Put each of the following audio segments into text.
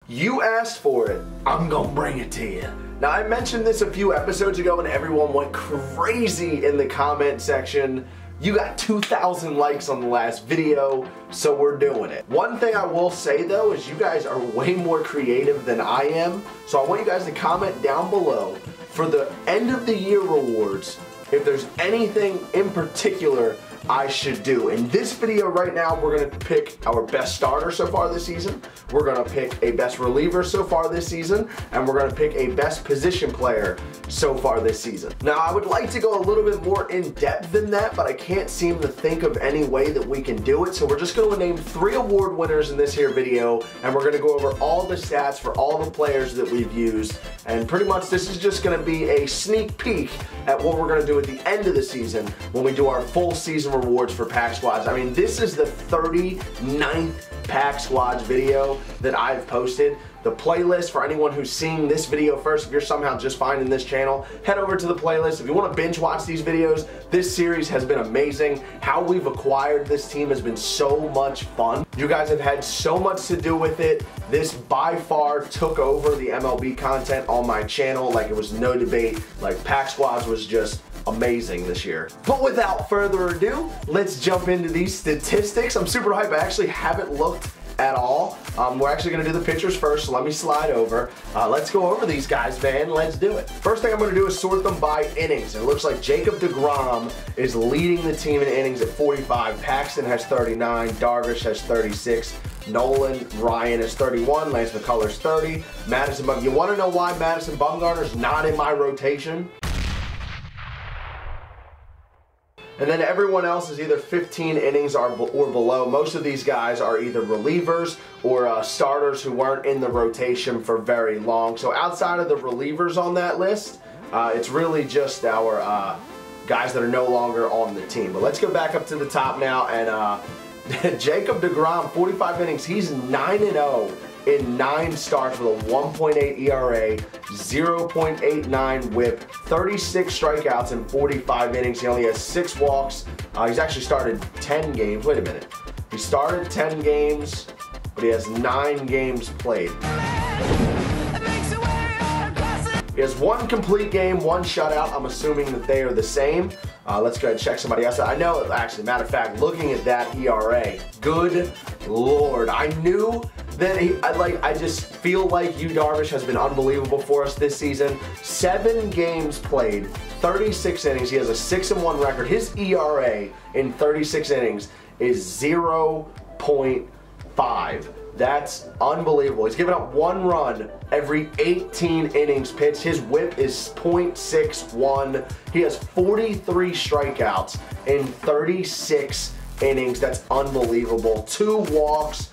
You asked for it, I'm gonna bring it to you. Now, I mentioned this a few episodes ago and everyone went crazy in the comment section. You got 2,000 likes on the last video, so we're doing it. One thing I will say though is you guys are way more creative than I am, so I want you guys to comment down below for the end of the year rewards if there's anything in particular I should do. In this video right now, we're gonna pick our best starter so far this season, we're gonna pick a best reliever so far this season, and we're gonna pick a best position player so far this season. Now, I would like to go a little bit more in depth than that, but I can't seem to think of any way that we can do it, so we're just gonna name 3 award winners in this here video, and we're gonna go over all the stats for all the players that we've used, and pretty much this is just gonna be a sneak peek at what we're gonna do at the end of the season when we do our full season rewards for Pack Squads. I mean, this is the 39th Pack Squads video that I've posted. The playlist, for anyone who's seeing this video first, if you're somehow just finding this channel, head over to the playlist. If you want to binge watch these videos, this series has been amazing. How we've acquired this team has been so much fun. You guys have had so much to do with it. This by far took over the MLB content on my channel. Like, it was no debate. Like, Pack Squads was just amazing this year. But without further ado, let's jump into these statistics. I'm super hyped. I actually haven't looked at all. We're actually gonna do the pitchers first, so let me slide over. Let's go over these guys, man. Let's do it. First thing I'm gonna do is sort them by innings. It looks like Jacob deGrom is leading the team in innings at 45. Paxton has 39. Darvish has 36. Nolan Ryan is 31. Lance McCullers 30. Madison Bumgarner. You wanna know why Madison Bumgarner's not in my rotation? And then everyone else is either 15 innings or below. Most of these guys are either relievers or starters who weren't in the rotation for very long. So outside of the relievers on that list, it's really just our guys that are no longer on the team. But let's go back up to the top now. And Jacob deGrom, 45 innings, he's 9-0 in 9 starts with a 1.8 ERA, 0.89 whip, 36 strikeouts in 45 innings. He only has 6 walks. He's actually started 10 games. Wait a minute. He started 10 games, but he has 9 games played. He has 1 complete game, 1 shutout. I'm assuming that they are the same. Let's go ahead and check somebody else. I know, actually, matter of fact, looking at that ERA, good Lord. I knew that I just feel like Yu Darvish has been unbelievable for us this season. 7 games played, 36 innings. He has a 6-1 record. His ERA in 36 innings is 0.5. That's unbelievable. He's given up 1 run every 18 innings pitched. His whip is .61. He has 43 strikeouts in 36 innings. That's unbelievable. 2 walks.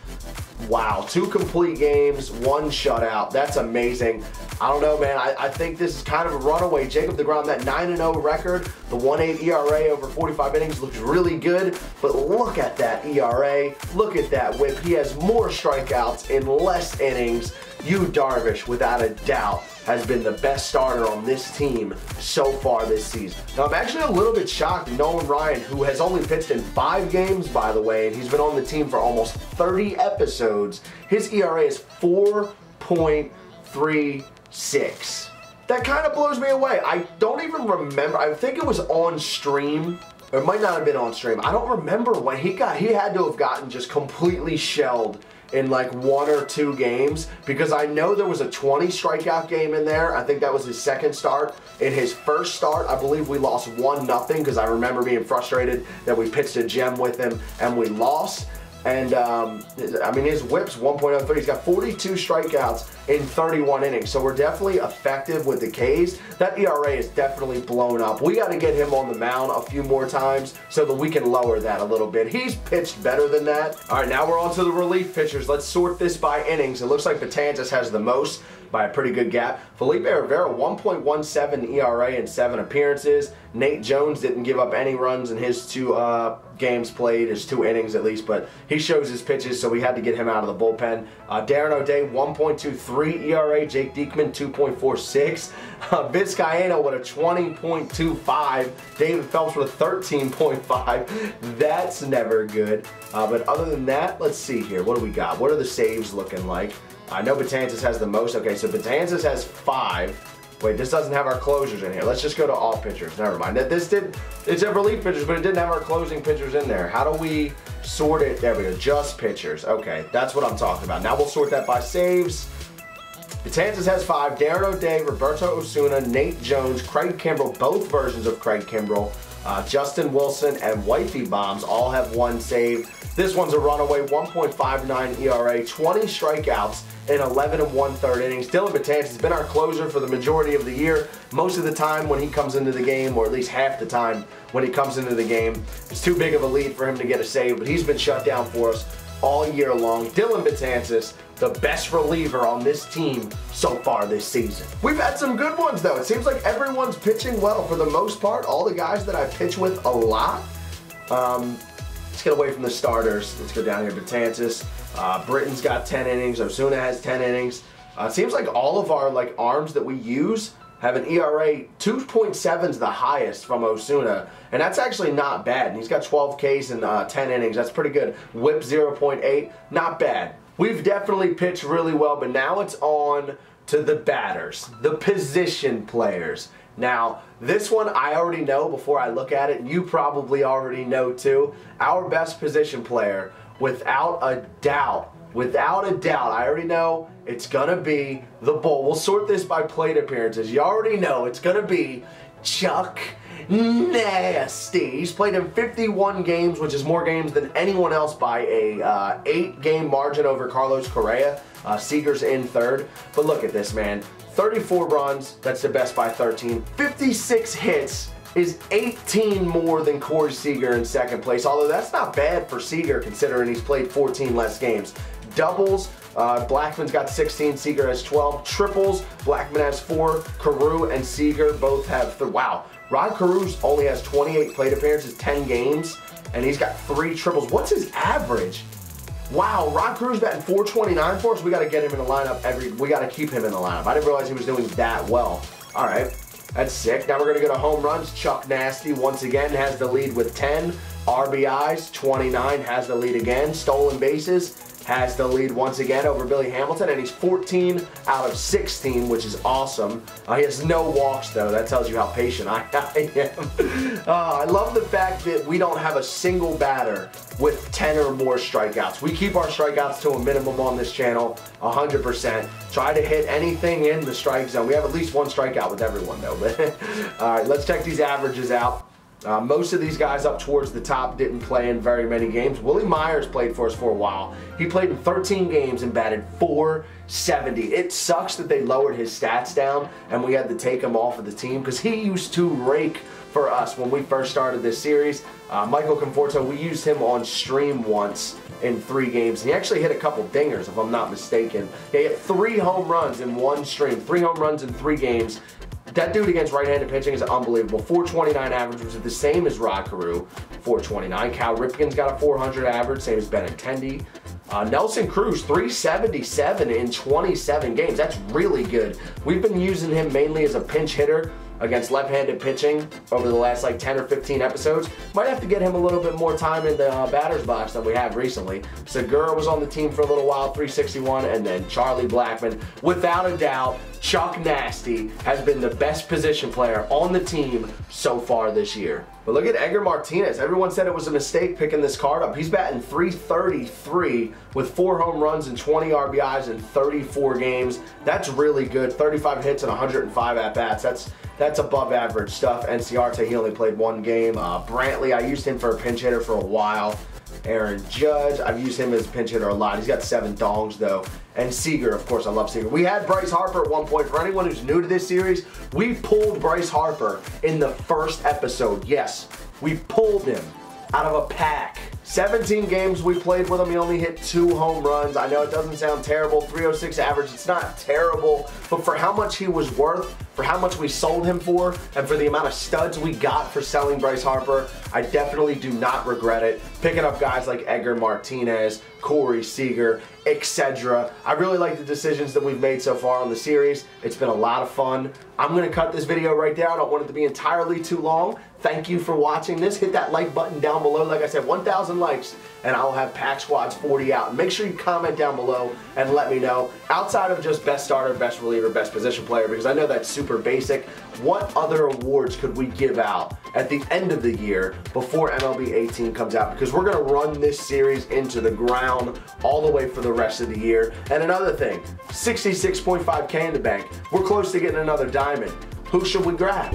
Wow, 2 complete games, 1 shutout. That's amazing. I don't know, man. I think this is kind of a runaway. Jacob deGrom, that 9-0 record, the 1.8 ERA over 45 innings looks really good, but look at that ERA. Look at that whip. He has more strikeouts in less innings. Yu Darvish, without a doubt, has been the best starter on this team so far this season. Now, I'm actually a little bit shocked that Nolan Ryan, who has only pitched in 5 games, by the way, and he's been on the team for almost 30 episodes, his ERA is 4.36. That kind of blows me away. I don't even remember. I think it was on stream. Or it might not have been on stream. I don't remember when he had to have gotten just completely shelled in like 1 or 2 games, because I know there was a 20 strikeout game in there. I think that was his 2nd start. In his 1st start, I believe we lost 1-0 because I remember being frustrated that we pitched a gem with him and we lost. And I mean, his whip's 1.03. He's got 42 strikeouts in 31 innings. So we're definitely effective with the Ks. That ERA is definitely blown up. We got to get him on the mound a few more times so that we can lower that a little bit. He's pitched better than that. All right, now we're on to the relief pitchers. Let's sort this by innings. It looks like Betances has the most by a pretty good gap. Felipe Rivera, 1.17 ERA in 7 appearances. Nate Jones didn't give up any runs in his 2 games played, his 2 innings at least, but he shows his pitches, so we had to get him out of the bullpen. Darren O'Day, 1.23 ERA. Jake Diekman, 2.46. Vizcaíno with a 20.25. David Phelps with a 13.5. That's never good. But other than that, let's see here. What do we got? What are the saves looking like? I know Betances has the most. Okay, so Betances has 5. Wait, this doesn't have our closers in here. Let's just go to all pitchers. Never mind. It's a relief pitchers, but it didn't have our closing pitchers in there. How do we sort it? There we go. Just pitchers. Okay, that's what I'm talking about. Now we'll sort that by saves. Betances has 5. Darren O'Day, Roberto Osuna, Nate Jones, Craig Kimbrell, both versions of Craig Kimbrell, Justin Wilson, and Wifey Bombs all have 1 save. This one's a runaway, 1.59 ERA, 20 strikeouts in 11 1/3 innings. Dylan Betances has been our closer for the majority of the year. Most of the time when he comes into the game, or at least half the time when he comes into the game, it's too big of a lead for him to get a save, but he's been shut down for us all year long. Dylan Betances, the best reliever on this team so far this season. We've had some good ones though. It seems like everyone's pitching well for the most part. All the guys that I pitch with a lot. Let's get away from the starters. Let's go down here. Betances. Britton's got 10 innings. Osuna has 10 innings. It seems like all of our arms that we use have an ERA 2.7 is the highest from Osuna, and that's actually not bad. And he's got 12 Ks in 10 innings. That's pretty good. Whip 0.8, not bad. We've definitely pitched really well, but now it's on to the batters, the position players. Now, this one I already know before I look at it. You probably already know too. Our best position player, without a doubt, I already know it's going to be the Bull. We'll sort this by plate appearances. You already know it's going to be Chuck Nasty. He's played in 51 games, which is more games than anyone else by a 8-game margin over Carlos Correa. Seager's in 3rd. But look at this, man. 34 runs, that's the best by 13. 56 hits is 18 more than Corey Seager in 2nd place, although that's not bad for Seager considering he's played 14 less games. Doubles, Blackman's got 16, Seager has 12. Triples, Blackman has 4. Carew and Seager both have, wow. Rod Carew only has 28 plate appearances, 10 games, and he's got 3 triples. What's his average? Wow, Rod Carew's batting .429 for us. We got to get him in the lineup we got to keep him in the lineup. I didn't realize he was doing that well. All right, that's sick. Now we're going to go to home runs. Chuck Nasty once again has the lead with 10. RBIs, 29, has the lead again. Stolen bases, has the lead once again over Billy Hamilton, and he's 14 out of 16, which is awesome. He has no walks, though. That tells you how patient I am. I love the fact that we don't have a single batter with 10 or more strikeouts. We keep our strikeouts to a minimum on this channel, 100%. Try to hit anything in the strike zone. We have at least 1 strikeout with everyone, though. All right, let's check these averages out. Most of these guys up towards the top didn't play in very many games. Willie Myers played for us for a while. He played in 13 games and batted .470. It sucks that they lowered his stats down and we had to take him off of the team because he used to rake for us when we first started this series. Michael Conforto, we used him on stream once in 3 games. And he actually hit a couple dingers, if I'm not mistaken. He hit 3 home runs in 1 stream, 3 home runs in 3 games. That dude against right-handed pitching is unbelievable. .429 average, which is the same as Rod Carew, .429. Cal Ripken's got a .400 average, same as Benintendi. Nelson Cruz, .377 in 27 games. That's really good. We've been using him mainly as a pinch hitter against left-handed pitching over the last 10 or 15 episodes. Might have to get him a little bit more time in the batter's box than we have recently. Segura was on the team for a little while, .361, and then Charlie Blackman. Without a doubt, Chuck Nasty has been the best position player on the team so far this year. But look at Edgar Martinez. Everyone said it was a mistake picking this card up. He's batting .333 with 4 home runs and 20 RBIs in 34 games. That's really good. 35 hits and 105 at-bats. That's above average stuff. Enciarte, he only played 1 game. Brantley, I used him for a pinch hitter for a while. Aaron Judge, I've used him as a pinch hitter a lot. He's got 7 dongs though. And Seager, of course, I love Seager. We had Bryce Harper at one point. For anyone who's new to this series, we pulled Bryce Harper in the first episode. Yes, we pulled him out of a pack. 17 games we played with him. He only hit 2 home runs. I know it doesn't sound terrible. .306 average. It's not terrible. But for how much he was worth, for how much we sold him for, and for the amount of studs we got for selling Bryce Harper, I definitely do not regret it. Picking up guys like Edgar Martinez, Corey Seager, etc. I really like the decisions that we've made so far on the series. It's been a lot of fun. I'm going to cut this video right there. I don't want it to be entirely too long. Thank you for watching this. Hit that like button down below. Like I said, 1,000 likes and I'll have Pack Squads 40 out. And make sure you comment down below and let me know, outside of just best starter, best reliever, best position player, because I know that's super basic, what other awards could we give out at the end of the year before MLB 18 comes out? Because we're going to run this series into the ground all the way for the rest of the year. And another thing, 66.5K in the bank. We're close to getting another diamond. Who should we grab?